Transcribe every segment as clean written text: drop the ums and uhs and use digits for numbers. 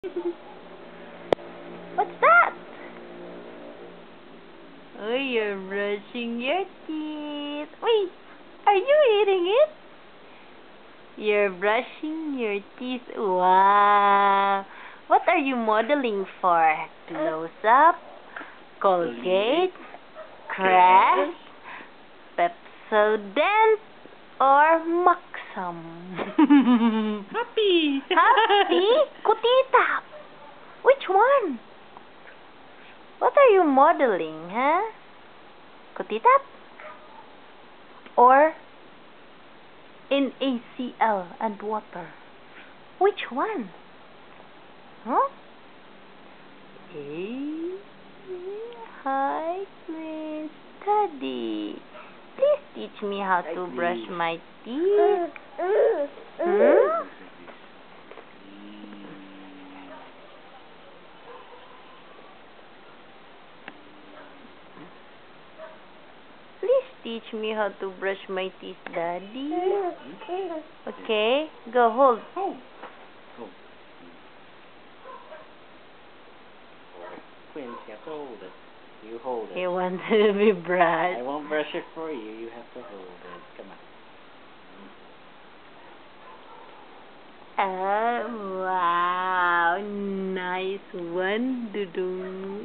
What's that? Oh, you're brushing your teeth. Wait, are you eating it? You're brushing your teeth. Wow. What are you modeling for? Close-up, Colgate, Crest, Pepsodent, or Maxam? Happy! Happy? Kutita! Which one? What are you modeling, huh? Kutita? Or NaCl and water? Which one? Huh? Hey, hi, Prince Daddy. Please teach me how to brush my teeth. Hmm? Please teach me how to brush my teeth, Daddy. Okay, go hold. Quinn, you have to hold it. You hold it. He wants to be brushed. I won't brush it for you. You have to hold it. Come on. Oh, wow. Nice one, Dudung.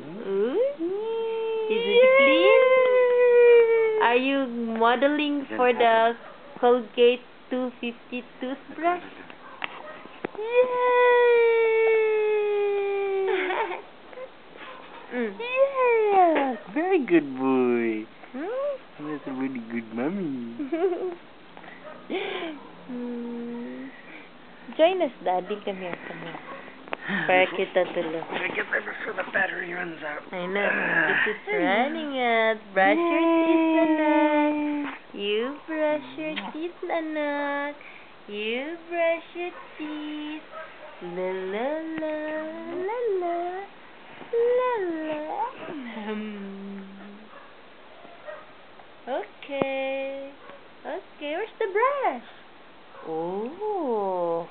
Is it clean? Are you modeling for the Colgate 250 toothbrush? Yes! Very good boy. Hmm? That's a really good mommy. Join us, Daddy. Come here, come here. Para kita tulog. I get there before the battery runs out. I know. It's running out. Brush your teeth, Nanak. You brush your teeth, Nanak. You brush your teeth. La la la la la la la. Okay. Okay, where's the brush? Oh.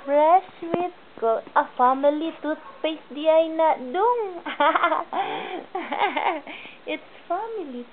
Fresh with a family toothpaste di ay na dong. It's family